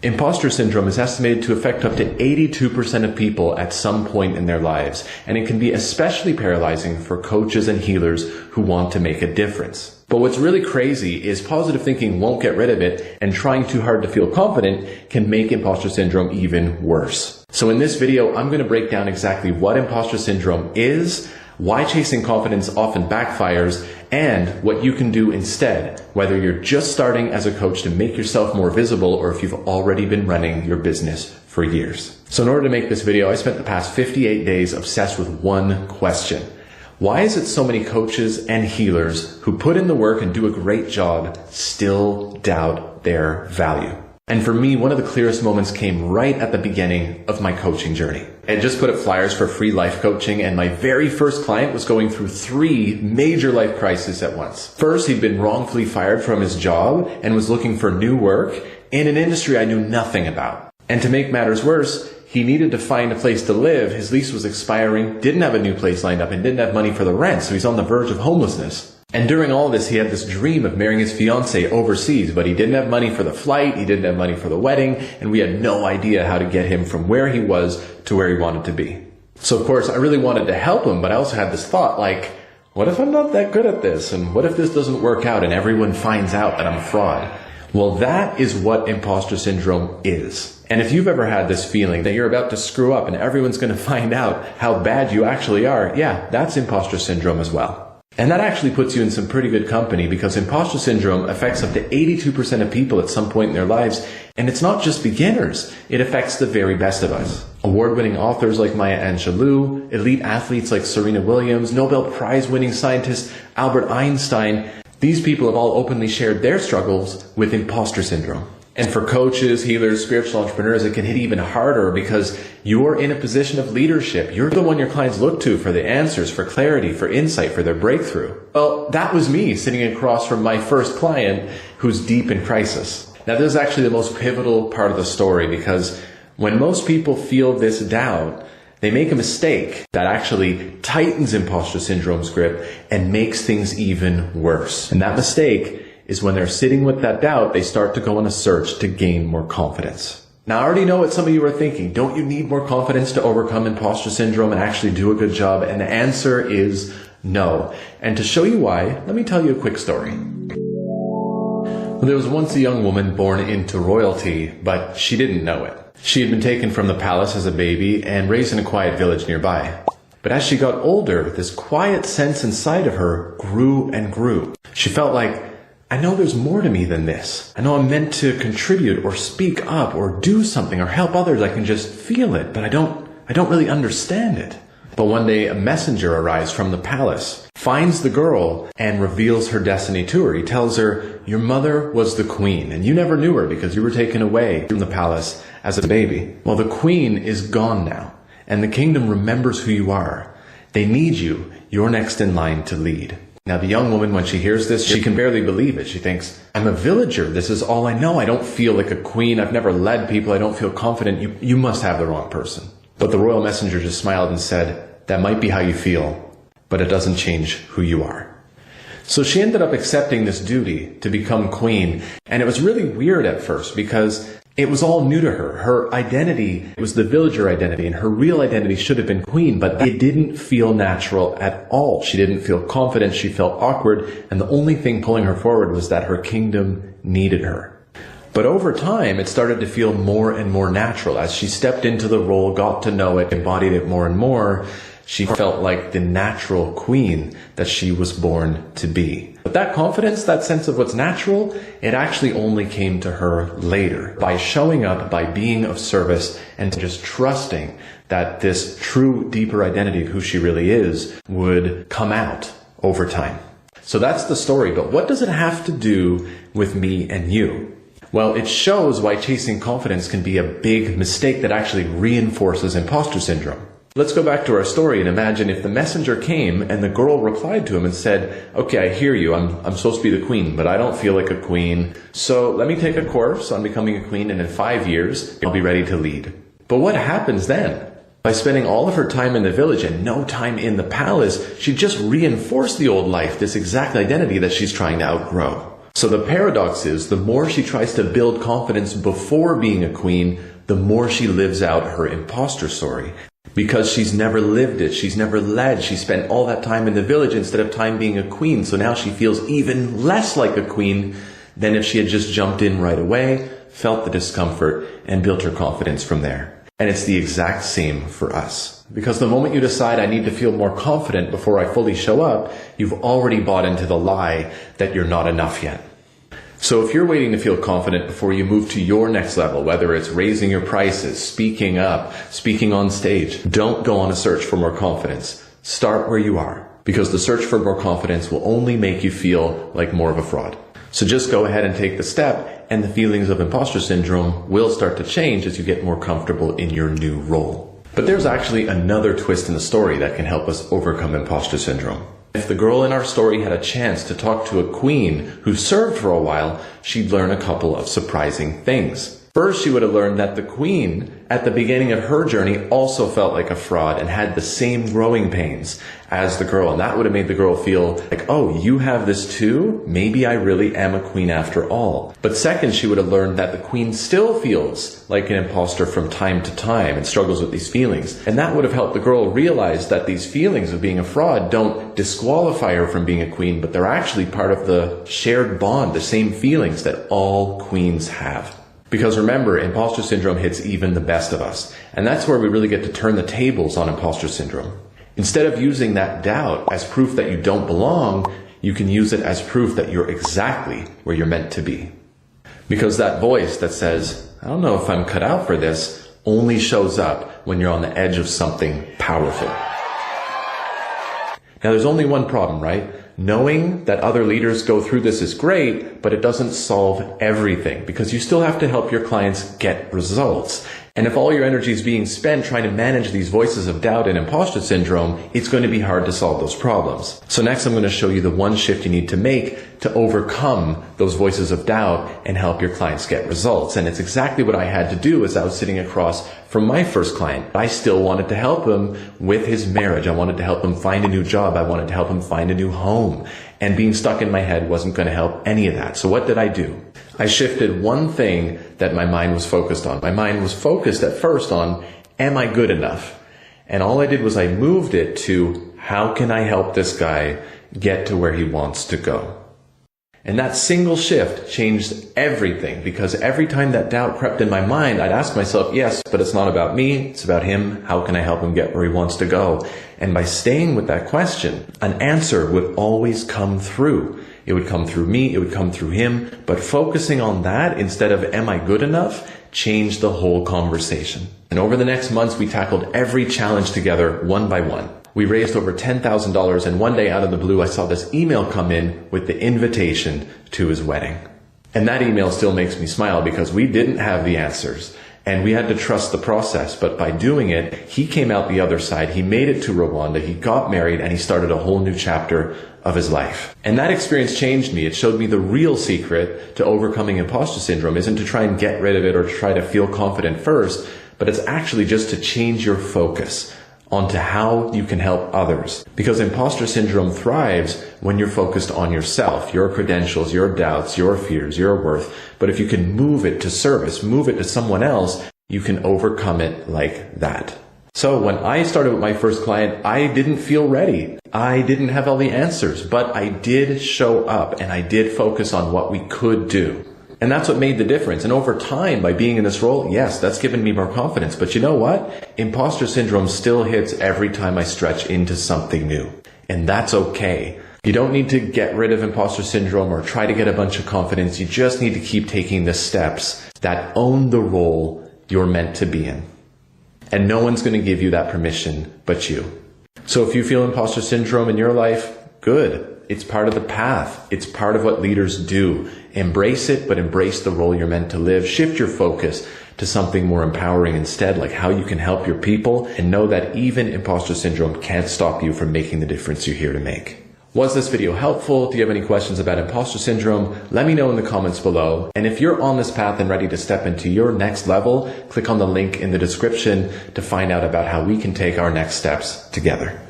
Imposter syndrome is estimated to affect up to 82% of people at some point in their lives, and it can be especially paralyzing for coaches and healers who want to make a difference. But what's really crazy is positive thinking won't get rid of it, and trying too hard to feel confident can make imposter syndrome even worse. So in this video, I'm going to break down exactly what imposter syndrome is, why chasing confidence often backfires, and what you can do instead, whether you're just starting as a coach to make yourself more visible or if you've already been running your business for years. So in order to make this video, I spent the past 58 days obsessed with one question. Why is it so many coaches and healers who put in the work and do a great job still doubt their value? And for me, one of the clearest moments came right at the beginning of my coaching journey. I had just put up flyers for free life coaching, and my very first client was going through 3 major life crises at once. First, he'd been wrongfully fired from his job and was looking for new work in an industry I knew nothing about. And to make matters worse, he needed to find a place to live. His lease was expiring, didn't have a new place lined up, and didn't have money for the rent, so he's on the verge of homelessness. And during all this, he had this dream of marrying his fiancée overseas, but he didn't have money for the flight, he didn't have money for the wedding, and we had no idea how to get him from where he was to where he wanted to be. So of course, I really wanted to help him, but I also had this thought like, what if I'm not that good at this? And what if this doesn't work out and everyone finds out that I'm a fraud? Well, that is what imposter syndrome is. And if you've ever had this feeling that you're about to screw up and everyone's going to find out how bad you actually are, yeah, that's imposter syndrome as well. And that actually puts you in some pretty good company, because imposter syndrome affects up to 82% of people at some point in their lives. And it's not just beginners. It affects the very best of us. Award-winning authors like Maya Angelou, elite athletes like Serena Williams, Nobel Prize-winning scientist Albert Einstein. These people have all openly shared their struggles with imposter syndrome. And for coaches, healers, spiritual entrepreneurs, it can hit even harder because you're in a position of leadership. You're the one your clients look to for the answers, for clarity, for insight, for their breakthrough. Well, that was me sitting across from my first client who's deep in crisis. Now, this is actually the most pivotal part of the story, because when most people feel this doubt, they make a mistake that actually tightens imposter syndrome's grip and makes things even worse. And that mistake is when they're sitting with that doubt, they start to go on a search to gain more confidence. Now, I already know what some of you are thinking. Don't you need more confidence to overcome imposter syndrome and actually do a good job? And the answer is no. And to show you why, let me tell you a quick story. Well, there was once a young woman born into royalty, but she didn't know it. She had been taken from the palace as a baby and raised in a quiet village nearby. But as she got older, this quiet sense inside of her grew and grew. She felt like, I know there's more to me than this. I know I'm meant to contribute or speak up or do something or help others. I can just feel it, but I don't really understand it. But one day a messenger arrives from the palace, finds the girl, and reveals her destiny to her. He tells her, your mother was the queen, and you never knew her because you were taken away from the palace as a baby. Well, the queen is gone now, and the kingdom remembers who you are. They need you. You're next in line to lead. Now, the young woman, when she hears this, she can barely believe it. She thinks, I'm a villager. This is all I know. I don't feel like a queen. I've never led people. I don't feel confident. You must have the wrong person. But the royal messenger just smiled and said, that might be how you feel, but it doesn't change who you are. So she ended up accepting this duty to become queen. And it was really weird at first because it was all new to her. Her identity was the villager identity, and her real identity should have been queen, but it didn't feel natural at all. She didn't feel confident. She felt awkward. And the only thing pulling her forward was that her kingdom needed her. But over time, it started to feel more and more natural. As she stepped into the role, got to know it, embodied it more and more, she felt like the natural queen that she was born to be. But that confidence, that sense of what's natural, it actually only came to her later by showing up, by being of service, and just trusting that this true, deeper identity of who she really is would come out over time. So that's the story. But what does it have to do with me and you? Well, it shows why chasing confidence can be a big mistake that actually reinforces imposter syndrome. Let's go back to our story and imagine if the messenger came and the girl replied to him and said, okay, I hear you. I'm supposed to be the queen, but I don't feel like a queen. So let me take a course on becoming a queen, and in 5 years, I'll be ready to lead. But what happens then? By spending all of her time in the village and no time in the palace, she just reinforced the old life, this exact identity that she's trying to outgrow. So the paradox is, the more she tries to build confidence before being a queen, the more she lives out her imposter story. Because she's never lived it, she's never led, she spent all that time in the village instead of time being a queen. So now she feels even less like a queen than if she had just jumped in right away, felt the discomfort, and built her confidence from there. And it's the exact same for us. Because the moment you decide I need to feel more confident before I fully show up, you've already bought into the lie that you're not enough yet. So if you're waiting to feel confident before you move to your next level, whether it's raising your prices, speaking up, speaking on stage, don't go on a search for more confidence. Start where you are, because the search for more confidence will only make you feel like more of a fraud. So just go ahead and take the step, and the feelings of imposter syndrome will start to change as you get more comfortable in your new role. But there's actually another twist in the story that can help us overcome imposter syndrome. If the girl in our story had a chance to talk to a queen who served for a while, she'd learn a couple of surprising things. First, she would have learned that the queen, at the beginning of her journey, also felt like a fraud and had the same growing pains as the girl. And that would have made the girl feel like, oh, you have this too? Maybe I really am a queen after all. But second, she would have learned that the queen still feels like an imposter from time to time and struggles with these feelings. And that would have helped the girl realize that these feelings of being a fraud don't disqualify her from being a queen, but they're actually part of the shared bond, the same feelings that all queens have. Because remember, imposter syndrome hits even the best of us. And that's where we really get to turn the tables on imposter syndrome. Instead of using that doubt as proof that you don't belong, you can use it as proof that you're exactly where you're meant to be. Because that voice that says, I don't know if I'm cut out for this, only shows up when you're on the edge of something powerful. Now there's only one problem, right? Knowing that other leaders go through this is great, but it doesn't solve everything, because you still have to help your clients get results. And if all your energy is being spent trying to manage these voices of doubt and imposter syndrome, it's going to be hard to solve those problems. So next I'm going to show you the one shift you need to make to overcome those voices of doubt and help your clients get results. And it's exactly what I had to do as I was sitting across from my first client. I still wanted to help him with his marriage. I wanted to help him find a new job. I wanted to help him find a new home. And being stuck in my head wasn't going to help any of that. So what did I do? I shifted one thing that my mind was focused on. My mind was focused at first on, am I good enough? And all I did was I moved it to, how can I help this guy get to where he wants to go? And that single shift changed everything, because every time that doubt crept in my mind, I'd ask myself, yes, but it's not about me, it's about him. How can I help him get where he wants to go? And by staying with that question, an answer would always come through. It would come through me, it would come through him, but focusing on that instead of am I good enough changed the whole conversation. And over the next months, we tackled every challenge together one by one. We raised over $10,000, and one day out of the blue, I saw this email come in with the invitation to his wedding. And that email still makes me smile, because we didn't have the answers. And we had to trust the process. But by doing it, he came out the other side. He made it to Rwanda. He got married, and he started a whole new chapter of his life. And that experience changed me. It showed me the real secret to overcoming imposter syndrome isn't to try and get rid of it or to try to feel confident first, but it's actually just to change your focus onto how you can help others. Because imposter syndrome thrives when you're focused on yourself, your credentials, your doubts, your fears, your worth. But if you can move it to service, move it to someone else, you can overcome it like that. So when I started with my first client, I didn't feel ready. I didn't have all the answers, but I did show up and I did focus on what we could do. And that's what made the difference. And over time, by being in this role, yes, that's given me more confidence. But you know what? Imposter syndrome still hits every time I stretch into something new. And that's okay. You don't need to get rid of imposter syndrome or try to get a bunch of confidence. You just need to keep taking the steps that own the role you're meant to be in. And no one's going to give you that permission but you. So if you feel imposter syndrome in your life, good. It's part of the path. It's part of what leaders do. Embrace it, but embrace the role you're meant to live. Shift your focus to something more empowering instead, like how you can help your people, and know that even imposter syndrome can't stop you from making the difference you're here to make. Was this video helpful? Do you have any questions about imposter syndrome? Let me know in the comments below. And if you're on this path and ready to step into your next level, click on the link in the description to find out about how we can take our next steps together.